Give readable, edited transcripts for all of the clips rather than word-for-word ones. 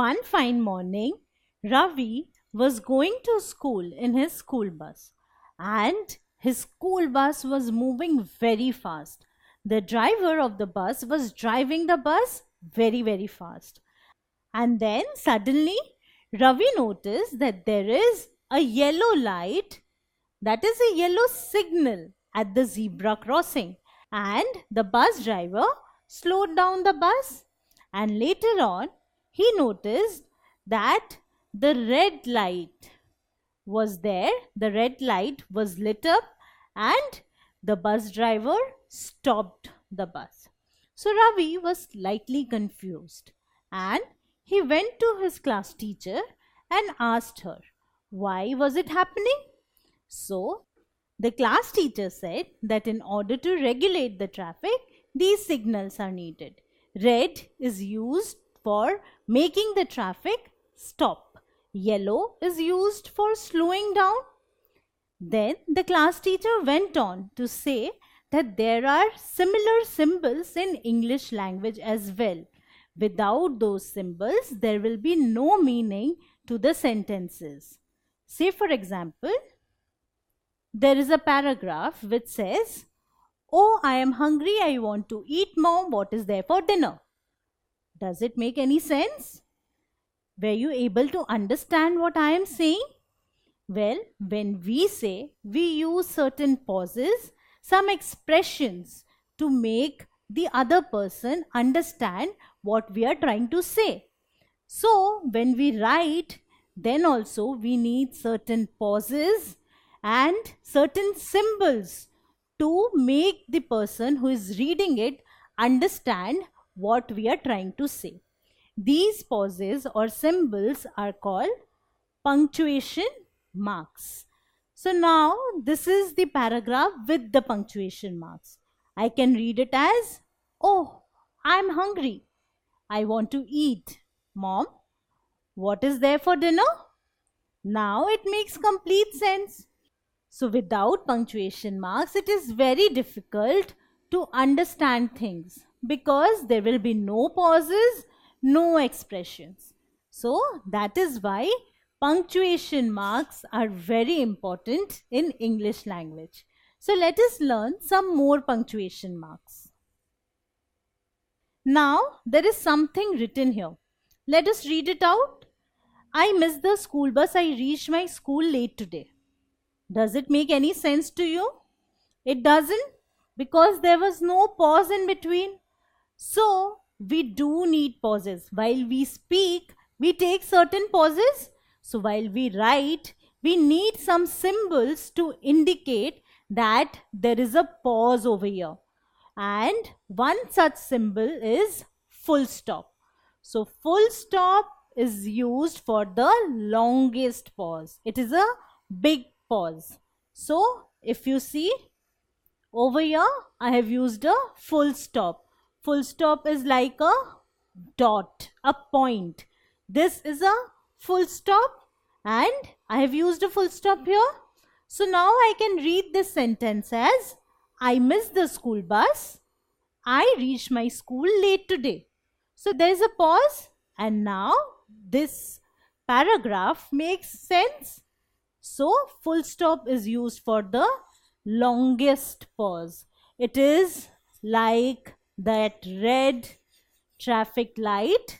One fine morning, Ravi was going to school in his school bus, and his school bus was moving very fast. The driver of the bus was driving the bus very, very fast. And then suddenly, Ravi noticed that there is a yellow light, that is a yellow signal at the zebra crossing. And the bus driver slowed down the bus. And later on, he noticed that the red light was there, the red light was lit up, and the bus driver stopped the bus. So Ravi was slightly confused, and he went to his class teacher and asked her, why was it happening? So the class teacher said that in order to regulate the traffic, these signals are needed. Red is used for making the traffic stop. Yellow is used for slowing down. Then the class teacher went on to say that there are similar symbols in English language as well. Without those symbols, there will be no meaning to the sentences. Say, for example, there is a paragraph which says, "Oh, I am hungry, I want to eat, mom, what is there for dinner?" Does it make any sense? Were you able to understand what I am saying? Well, when we say, we use certain pauses, some expressions to make the other person understand what we are trying to say. So, when we write, then also we need certain pauses and certain symbols to make the person who is reading it understand what we are trying to say. These pauses or symbols are called punctuation marks. So now this is the paragraph with the punctuation marks. I can read it as, "Oh, I'm hungry. I want to eat. Mom, what is there for dinner?" Now it makes complete sense. So without punctuation marks, it is very difficult to understand things because there will be no pauses, no expressions. So that is why punctuation marks are very important in English language. So let us learn some more punctuation marks. Now there is something written here. Let us read it out. "I missed the school bus. I reached my school late today." Does it make any sense to you? It doesn't, because there was no pause in between. So we do need pauses. While we speak, we take certain pauses. So while we write, we need some symbols to indicate that there is a pause over here. And one such symbol is full stop. So full stop is used for the longest pause. It is a big pause. So if you see over here, I have used a full stop. Full stop is like a dot, a point. This is a full stop and I have used a full stop here. So now I can read this sentence as, "I missed the school bus. I reached my school late today." So there is a pause and now this paragraph makes sense. So full stop is used for the longest pause. It is like that red traffic light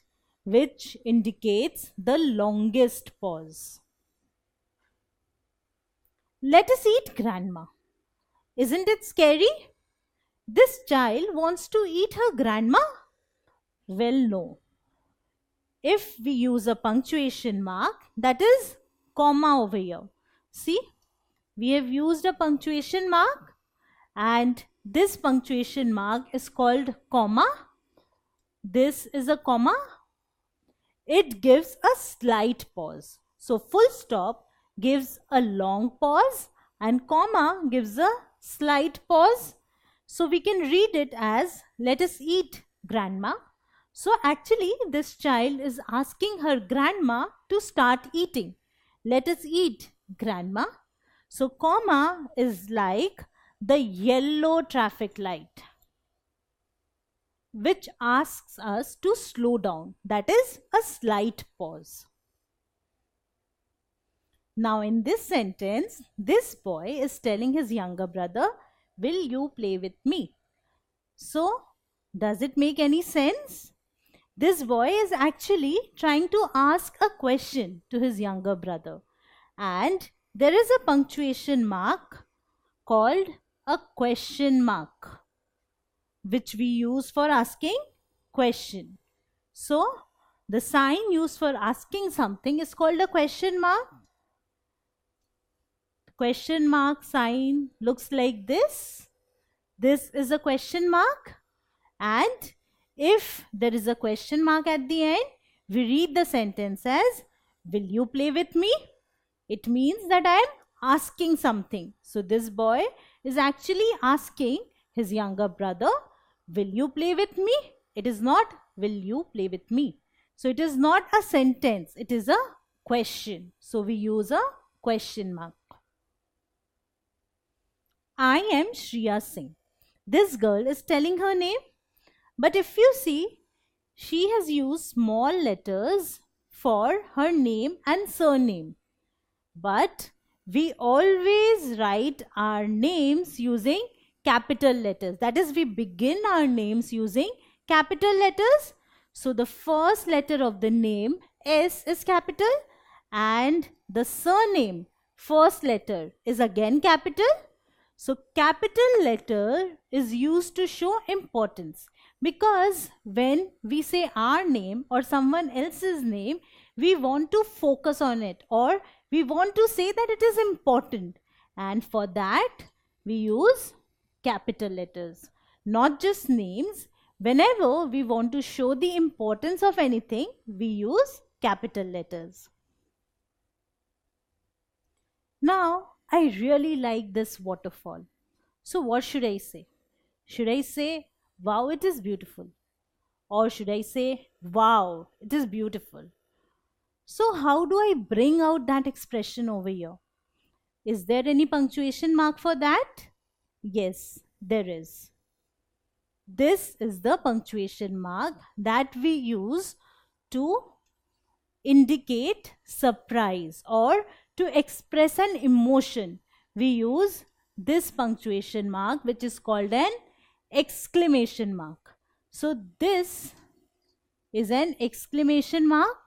which indicates the longest pause. Let us eat, grandma. Isn't it scary? This child wants to eat her grandma? Well, no. If we use a punctuation mark, that is comma over here. See, we have used a punctuation mark and this punctuation mark is called comma. This is a comma. It gives a slight pause. So full stop gives a long pause and comma gives a slight pause. So we can read it as, "Let us eat, grandma." So actually this child is asking her grandma to start eating. "Let us eat, grandma." So comma is like the yellow traffic light. which asks us to slow down. That is a slight pause. Now, in this sentence, this boy is telling his younger brother, "Will you play with me?" So, does it make any sense? This boy is actually trying to ask a question to his younger brother, and there is a punctuation mark called a question mark, which we use for asking question. So, the sign used for asking something is called a question mark. Question mark sign looks like this. This is a question mark, and if there is a question mark at the end, we read the sentence as, "Will you play with me?" It means that I am asking something. So this boy is actually asking his younger brother, "Will you play with me?" It is not, "Will you play with me?" So it is not a sentence, it is a question. So we use a question mark. I am Shriya Singh. This girl is telling her name, but if you see, she has used small letters for her name and surname. But we always write our names using capital letters. That is, we begin our names using capital letters. So the first letter of the name, S, is capital, and the surname, first letter, is again capital. So capital letter is used to show importance, because when we say our name or someone else's name, we want to focus on it, or we want to say that it is important, and for that we use capital letters. Not just names, whenever we want to show the importance of anything, we use capital letters. Now, I really like this waterfall. So what should I say? Should I say, "Wow, it is beautiful"? Or should I say, "Wow, it is beautiful"? So how do I bring out that expression over here? Is there any punctuation mark for that? Yes, there is. This is the punctuation mark that we use to indicate surprise or to express an emotion. We use this punctuation mark, which is called an exclamation mark. So this is an exclamation mark.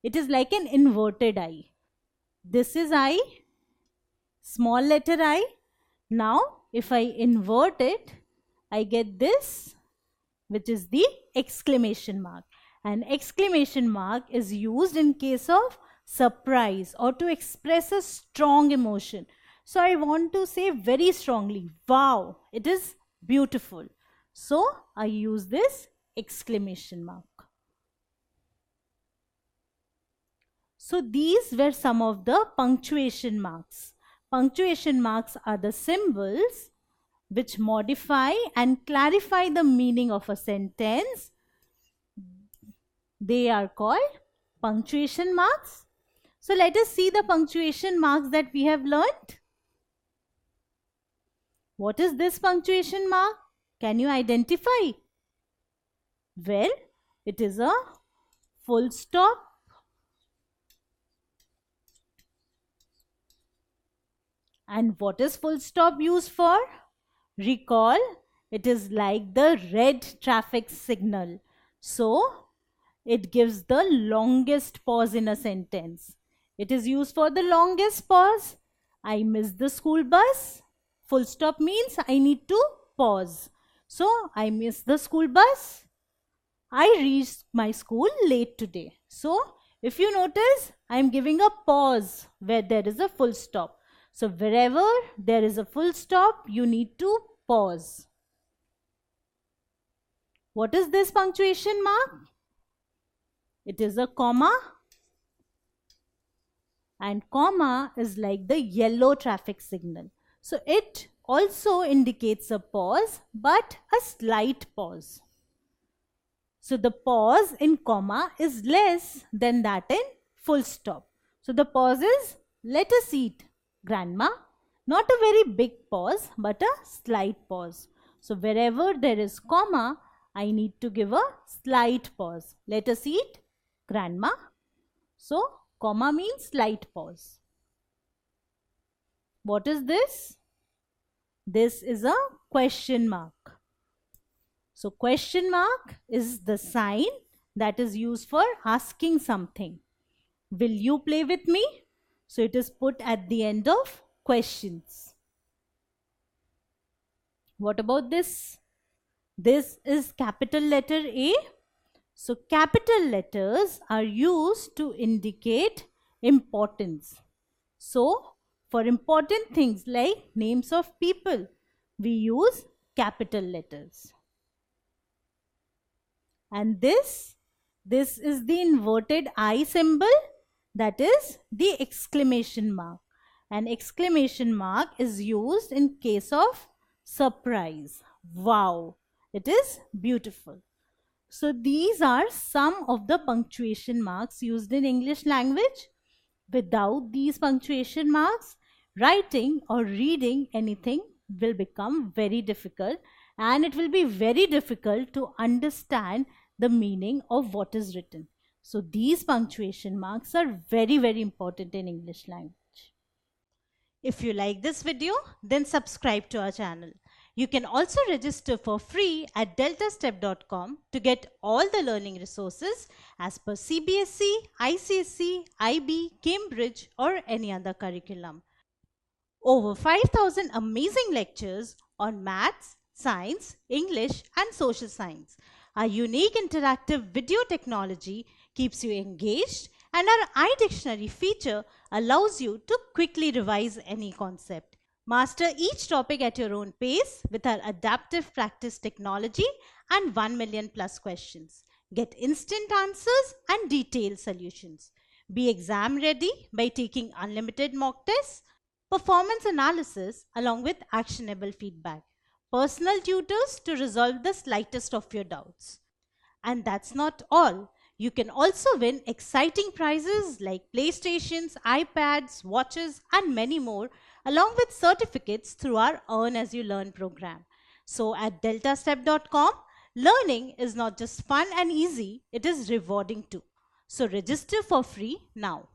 It is like an inverted I. This is I, small letter I. Now if I invert it, I get this, which is the exclamation mark. An exclamation mark is used in case of surprise or to express a strong emotion. So I want to say very strongly, "Wow, it is beautiful." So I use this exclamation mark. So these were some of the punctuation marks. Punctuation marks are the symbols which modify and clarify the meaning of a sentence. They are called punctuation marks. So let us see the punctuation marks that we have learnt. What is this punctuation mark? Can you identify? Well, it is a full stop. And what is full stop used for? Recall, it is like the red traffic signal. So, it gives the longest pause in a sentence. It is used for the longest pause. I missed the school bus. Full stop means I need to pause. So, I missed the school bus. I reached my school late today. So, if you notice, I am giving a pause where there is a full stop. So, wherever there is a full stop, you need to pause. What is this punctuation mark? It is a comma. And comma is like the yellow traffic signal. So, it also indicates a pause, but a slight pause. So, the pause in comma is less than that in full stop. So, the pause is, "Let us eat, Grandma." Not a very big pause, but a slight pause. So, wherever there is comma, I need to give a slight pause. Let us eat, grandma. So, comma means slight pause. What is this? This is a question mark. So, question mark is the sign that is used for asking something. Will you play with me? So, it is put at the end of questions. What about this? This is capital letter A. So, capital letters are used to indicate importance. So, for important things like names of people, we use capital letters. And this is the inverted I symbol, that is the exclamation mark. An exclamation mark is used in case of surprise. Wow, it is beautiful. So these are some of the punctuation marks used in English language. Without these punctuation marks, writing or reading anything will become very difficult, and it will be very difficult to understand the meaning of what is written. So these punctuation marks are very, very important in English language. If you like this video, then subscribe to our channel. You can also register for free at deltastep.com to get all the learning resources as per CBSE, ICSE, IB, Cambridge or any other curriculum. Over 5,000 amazing lectures on maths, science, English and social science. Our unique interactive video technology keeps you engaged, and our iDictionary feature allows you to quickly revise any concept. Master each topic at your own pace with our adaptive practice technology and 1 million plus questions. Get instant answers and detailed solutions. Be exam ready by taking unlimited mock tests, performance analysis along with actionable feedback, personal tutors to resolve the slightest of your doubts. And that's not all. You can also win exciting prizes like PlayStations, iPads, watches and many more, along with certificates through our Earn As You Learn program. So at deltastep.com, learning is not just fun and easy, it is rewarding too. So register for free now.